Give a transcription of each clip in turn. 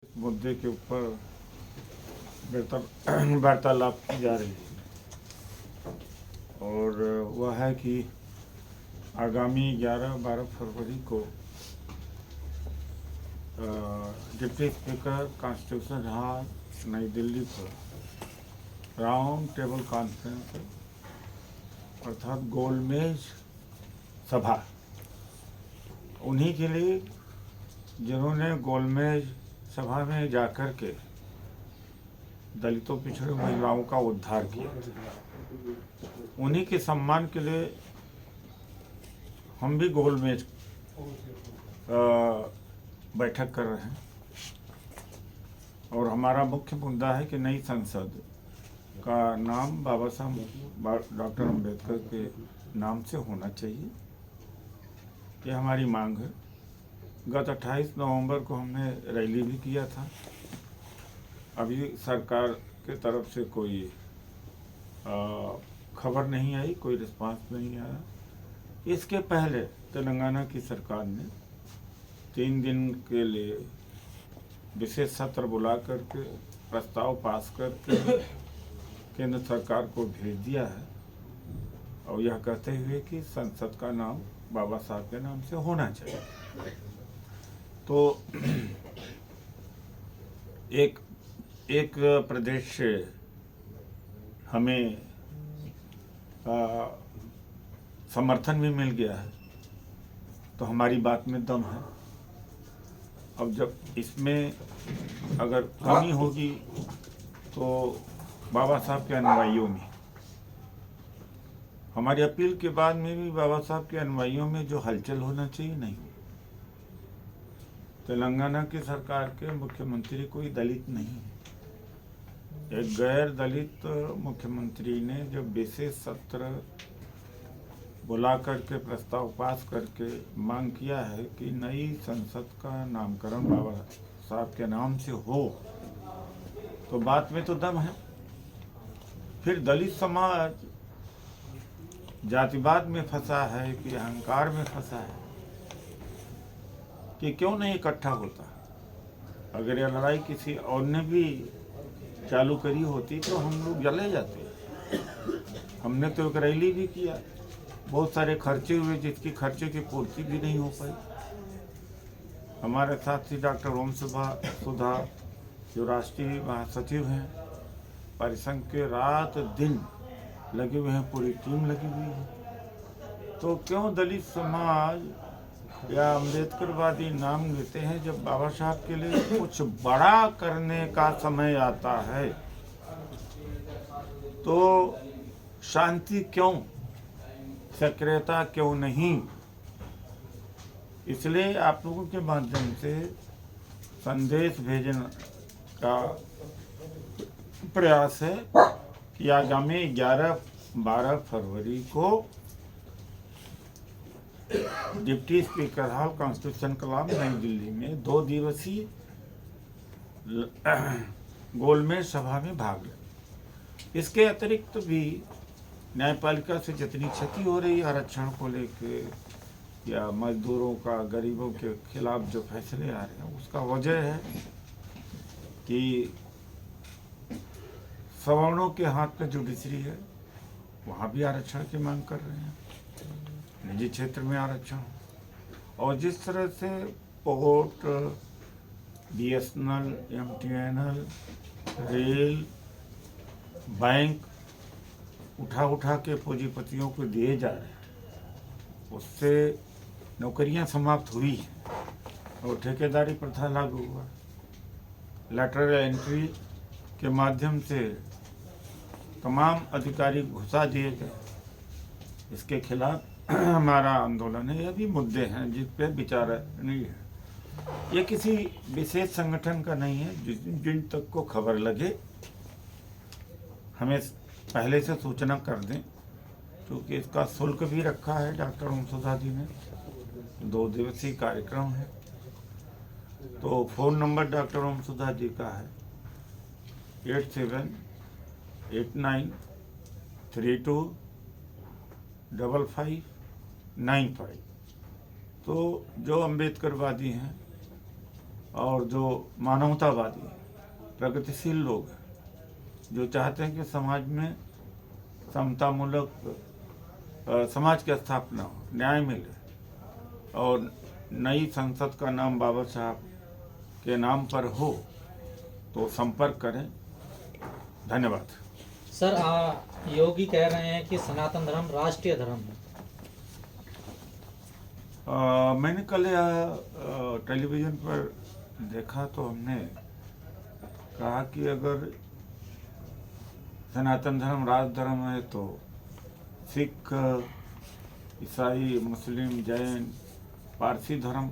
मुद्दे के ऊपर वार्तालाप की जा रही है और वह है कि आगामी 11-12 फरवरी को डिप्टी स्पीकर कॉन्स्टिट्यूशन हाल नई दिल्ली पर राउंड टेबल कॉन्फ्रेंस अर्थात गोलमेज सभा उन्हीं के लिए जिन्होंने गोलमेज सभा में जाकर के दलितों पिछड़े महिलाओं का उद्धार किया, उन्हीं के सम्मान के लिए हम भी गोलमेज बैठक कर रहे हैं। और हमारा मुख्य मुद्दा है कि नई संसद का नाम बाबा साहब डॉक्टर अम्बेडकर के नाम से होना चाहिए। ये हमारी मांग है। गत 28 नवंबर को हमने रैली भी किया था। अभी सरकार के तरफ से कोई खबर नहीं आई, कोई रिस्पांस नहीं आया। इसके पहले तेलंगाना की सरकार ने 3 दिन के लिए विशेष सत्र बुला करके प्रस्ताव पास करके केंद्र सरकार को भेज दिया है और यह कहते हुए कि संसद का नाम बाबा साहब के नाम से होना चाहिए। तो एक प्रदेश से हमें समर्थन भी मिल गया है, तो हमारी बात में दम है। अब जब इसमें अगर कमी होगी तो बाबा साहब के अनुयायियों में, हमारी अपील के बाद में भी बाबा साहब के अनुयायियों में जो हलचल होना चाहिए नहीं। तेलंगाना की सरकार के मुख्यमंत्री कोई दलित नहीं है। एक गैर दलित मुख्यमंत्री ने जब विशेष सत्र बुला करके प्रस्ताव पास करके मांग किया है कि नई संसद का नामकरण बाबा साहब के नाम से हो, तो बात में तो दम है। फिर दलित समाज जातिवाद में फंसा है कि अहंकार में फंसा है कि क्यों नहीं इकट्ठा होता। अगर यह लड़ाई किसी और ने भी चालू करी होती तो हम लोग जले जाते। हमने तो एक रैली भी किया, बहुत सारे खर्चे हुए जिसकी खर्चे की पूर्ति भी नहीं हो पाई। हमारे साथी डॉक्टर ओम सुधा जो राष्ट्रीय महासचिव हैं, परिसंघ के रात दिन लगे हुए हैं, पूरी टीम लगी हुई है। तो क्यों दलित समाज या अम्बेडकरवादी नाम लेते हैं जब बाबा साहब के लिए कुछ बड़ा करने का समय आता है तो शांति क्यों, सक्रियता क्यों नहीं। इसलिए आप लोगों के माध्यम से संदेश भेजने का प्रयास है कि आगामी 11-12 फरवरी को deputy speaker hall constitution club नई दिल्ली में 2 दिवसीय गोलमेज सभा में भाग लें। इसके अतिरिक्त भी न्यायपालिका से जितनी क्षति हो रही है आरक्षण को लेके या मजदूरों का, गरीबों के खिलाफ जो फैसले आ रहे हैं, उसका वजह है कि सवर्णों के हाथ में जुडिशरी है, वहाँ भी आरक्षण की मांग कर रहे हैं, निजी क्षेत्र में आरक्षण। और जिस तरह से port, BSNL, MTNL, rail, bank उठा के पूंजीपतियों को दिए जा रहे हैं, उससे नौकरियां समाप्त हुई हैं और ठेकेदारी प्रथा लागू हुआ। लेटरल एंट्री के माध्यम से तमाम अधिकारी घुसा दिए गए। इसके खिलाफ हमारा आंदोलन है। ये भी मुद्दे हैं जिस पे विचार नहीं है। ये किसी विशेष संगठन का नहीं है। जिन तक को खबर लगे हमें पहले से सूचना कर दें, क्योंकि इसका शुल्क भी रखा है डॉक्टर ओम सुधा जी ने। 2 दिवसीय कार्यक्रम है। तो फ़ोन नंबर डॉक्टर ओम सुधा जी का है 8789325595। तो जो अम्बेडकरवादी हैं और जो मानवतावादी प्रगतिशील लोग हैं, जो चाहते हैं कि समाज में समतामूलक समाज की स्थापना हो, न्याय मिले और नई संसद का नाम बाबा साहब के नाम पर हो, तो संपर्क करें। धन्यवाद। सर, योगी कह रहे हैं कि सनातन धर्म राष्ट्रीय धर्म है। मैंने कल टेलीविज़न पर देखा तो हमने कहा कि अगर सनातन धर्म राज धर्म है तो सिख, ईसाई, मुस्लिम, जैन, पारसी धर्म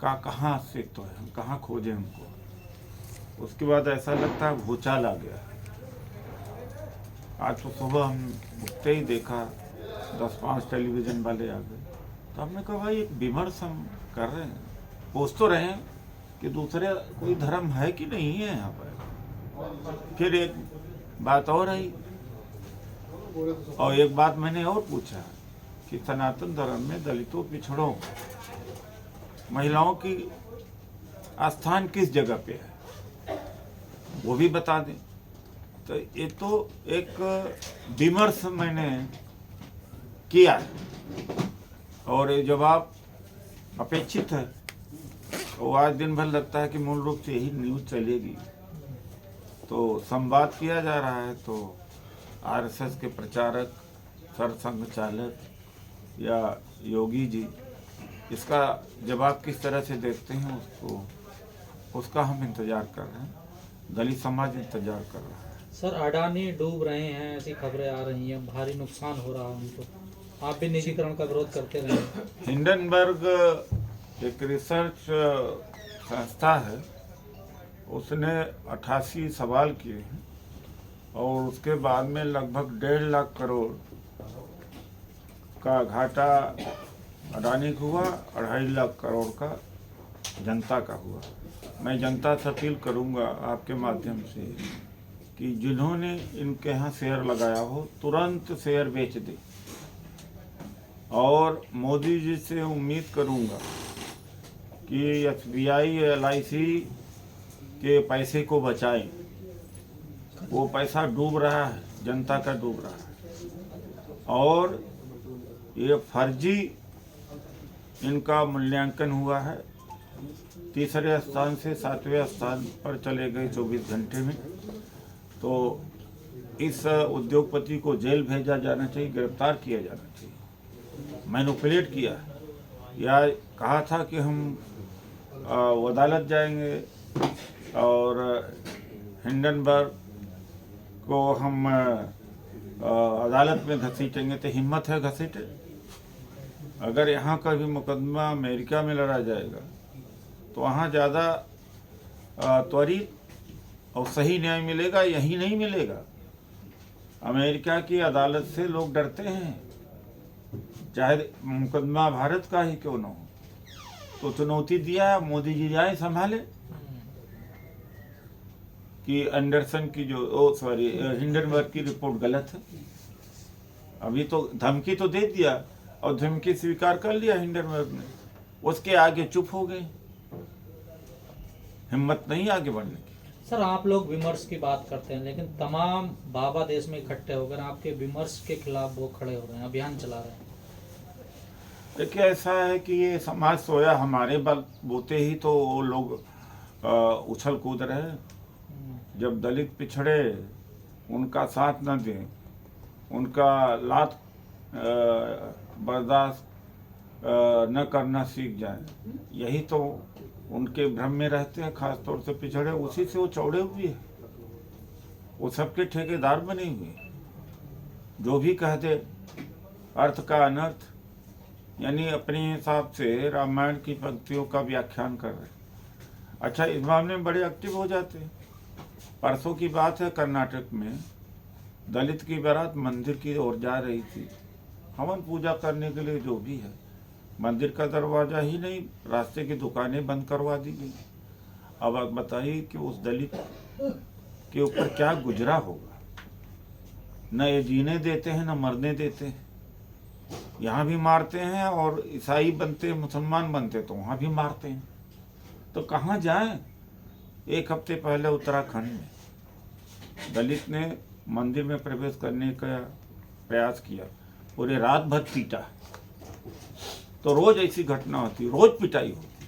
का कहाँ अस्तित्व है, हम कहाँ खोजें उनको। उसके बाद ऐसा लगता है भूचाल आ गया। आज तो सुबह हम उठते ही देखा 10-5 टेलीविज़न वाले आ गए, तो हमने कहा भाई एक विमर्श हम कर रहे हैं, पूछ तो रहे हैं कि दूसरे कोई धर्म है कि नहीं है यहाँ पर। फिर एक बात और आई, और एक बात मैंने और पूछा कि सनातन धर्म में दलितों, पिछड़ों, महिलाओं की स्थान किस जगह पे है, वो भी बता दें। तो ये तो एक विमर्श मैंने किया और ये जवाब अपेक्षित है। तो आज दिन भर लगता है कि मूल रूप से यही न्यूज़ चलेगी। तो संवाद किया जा रहा है, तो आरएसएस के प्रचारक, सरसंघ चालक या योगी जी इसका जवाब किस तरह से देखते हैं, उसका हम इंतज़ार कर रहे हैं, दलित समाज इंतज़ार कर रहा है। सर, अडानी डूब रहे हैं, ऐसी खबरें आ रही हैं, भारी नुकसान हो रहा है उनको, आप भी निजीकरण का विरोध करते रहे। हिंडनबर्ग एक रिसर्च संस्था है, उसने 88 सवाल किए हैं और उसके बाद में लगभग 1.5 लाख करोड़ का घाटा अडानी को हुआ, 2.5 लाख करोड़ का जनता का हुआ। मैं जनता से अपील करूंगा आपके माध्यम से कि जिन्होंने इनके यहाँ शेयर लगाया हो तुरंत शेयर बेच दे, और मोदी जी से उम्मीद करूंगा कि SBI, LIC के पैसे को बचाएं। वो पैसा डूब रहा है, जनता का डूब रहा है, और ये फर्जी इनका मूल्यांकन हुआ है। तीसरे स्थान से 7वें स्थान पर चले गए 24 घंटे में। तो इस उद्योगपति को जेल भेजा जाना चाहिए, गिरफ्तार किया जाना चाहिए। मैनिपुलेट किया या कहा था कि हम अदालत जाएंगे और हिंडनबर्ग को हम अदालत में घसीटेंगे, तो हिम्मत है घसीटे? अगर यहाँ का भी मुकदमा अमेरिका में लड़ा जाएगा तो वहाँ ज़्यादा त्वरित और सही न्याय मिलेगा, यही नहीं मिलेगा। अमेरिका की अदालत से लोग डरते हैं, चाहे मुकदमा भारत का ही क्यों न हो। तो चुनौती दिया है, मोदी जी जाए संभाले कि एंडरसन की हिंडनबर्ग की रिपोर्ट गलत है। अभी तो धमकी तो दे दिया और धमकी स्वीकार कर लिया हिंडनबर्ग ने, उसके आगे चुप हो गए, हिम्मत नहीं आगे बढ़ने की। सर, आप लोग विमर्श की बात करते हैं, लेकिन तमाम बाबा देश में इकट्ठे होकर आपके विमर्श के खिलाफ वो खड़े हो रहे हैं, अभियान चला रहे हैं। देखिए, ऐसा है कि ये समाज सोया, हमारे बलबूते ही तो वो लोग उछल कूद रहे हैं। जब दलित पिछड़े उनका साथ न दें, उनका लात बर्दाश्त न करना सीख जाए, यही तो उनके भ्रम में रहते हैं। खास तौर से पिछड़े, उसी से वो चौड़े हुए हैं, वो सबके ठेकेदार बने हुए। जो भी कह दे अर्थ का अनर्थ, यानी अपने हिसाब से रामायण की पंक्तियों का व्याख्यान कर रहे। अच्छा, इस मामले में बड़े एक्टिव हो जाते हैं। परसों की बात है, कर्नाटक में दलित की बारात मंदिर की ओर जा रही थी, हवन पूजा करने के लिए। जो भी है, मंदिर का दरवाजा ही नहीं, रास्ते की दुकानें बंद करवा दी गई। अब आप बताइए कि उस दलित के ऊपर क्या गुजरा होगा। न ये जीने देते हैं, न मरने देते हैं। यहाँ भी मारते हैं, और ईसाई बनते, मुसलमान बनते तो वहाँ भी मारते हैं। तो कहाँ जाएं? एक हफ्ते पहले उत्तराखंड में दलित ने मंदिर में प्रवेश करने का प्रयास किया, पूरे रात भर पीटा। तो रोज ऐसी घटना होती, रोज पिटाई होती,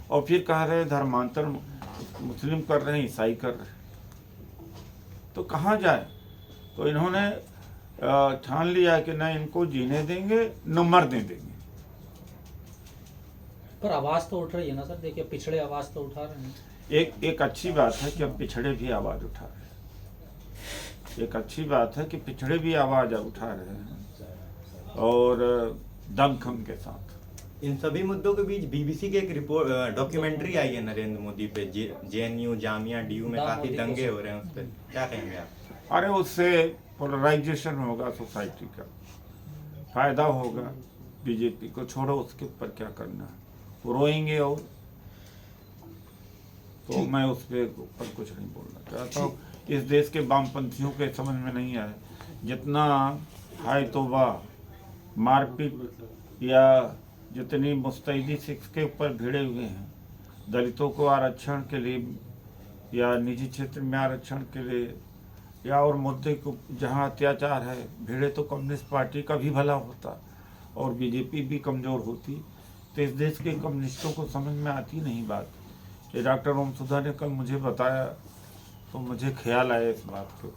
और फिर कह रहे धर्मांतर मुस्लिम कर रहे हैं, ईसाई कर रहे हैं। तो कहाँ जाए? तो इन्होंने ठान लिया कि न इनको जीने देंगे न मरने देंगे। पर आवाज तो उठ रही है ना सर, देखिए पिछड़े आवाज तो उठा रहे हैं। एक अच्छी बात है कि अब पिछड़े भी आवाज उठा रहे हैं। एक अच्छी बात है कि पिछड़े भी आवाज उठा रहे हैं और दमखम के साथ। इन सभी मुद्दों के बीच बीबीसी की एक रिपोर्ट डॉक्यूमेंट्री आई है नरेंद्र मोदी पे, जेएनयू जामिया डीयू में काफी दंगे हो रहे हैं, उस पर क्या कहेंगे आप? अरे उससे पोलराइजेशन होगा, सोसाइटी का फायदा होगा। बीजेपी को छोड़ो, उसके ऊपर क्या करना है, वो रोएंगे। और तो मैं उस पर ऊपर कुछ नहीं बोलना चाहता हूँ। इस देश के वामपंथियों के समझ में नहीं आया, जितना हाय तौबा मारपीट या जितनी मुस्तैदी सिक्स के ऊपर भिड़े हुए हैं दलितों को आरक्षण के लिए या निजी क्षेत्र में आरक्षण के लिए या और मुद्दे को जहाँ अत्याचार है, भिड़े तो कम्युनिस्ट पार्टी का भी भला होता और बीजेपी भी कमज़ोर होती। तो इस देश के कम्युनिस्टों को समझ में आती नहीं बात। ये डॉक्टर ओम सुधा ने कल मुझे बताया तो मुझे ख्याल आया इस बात को।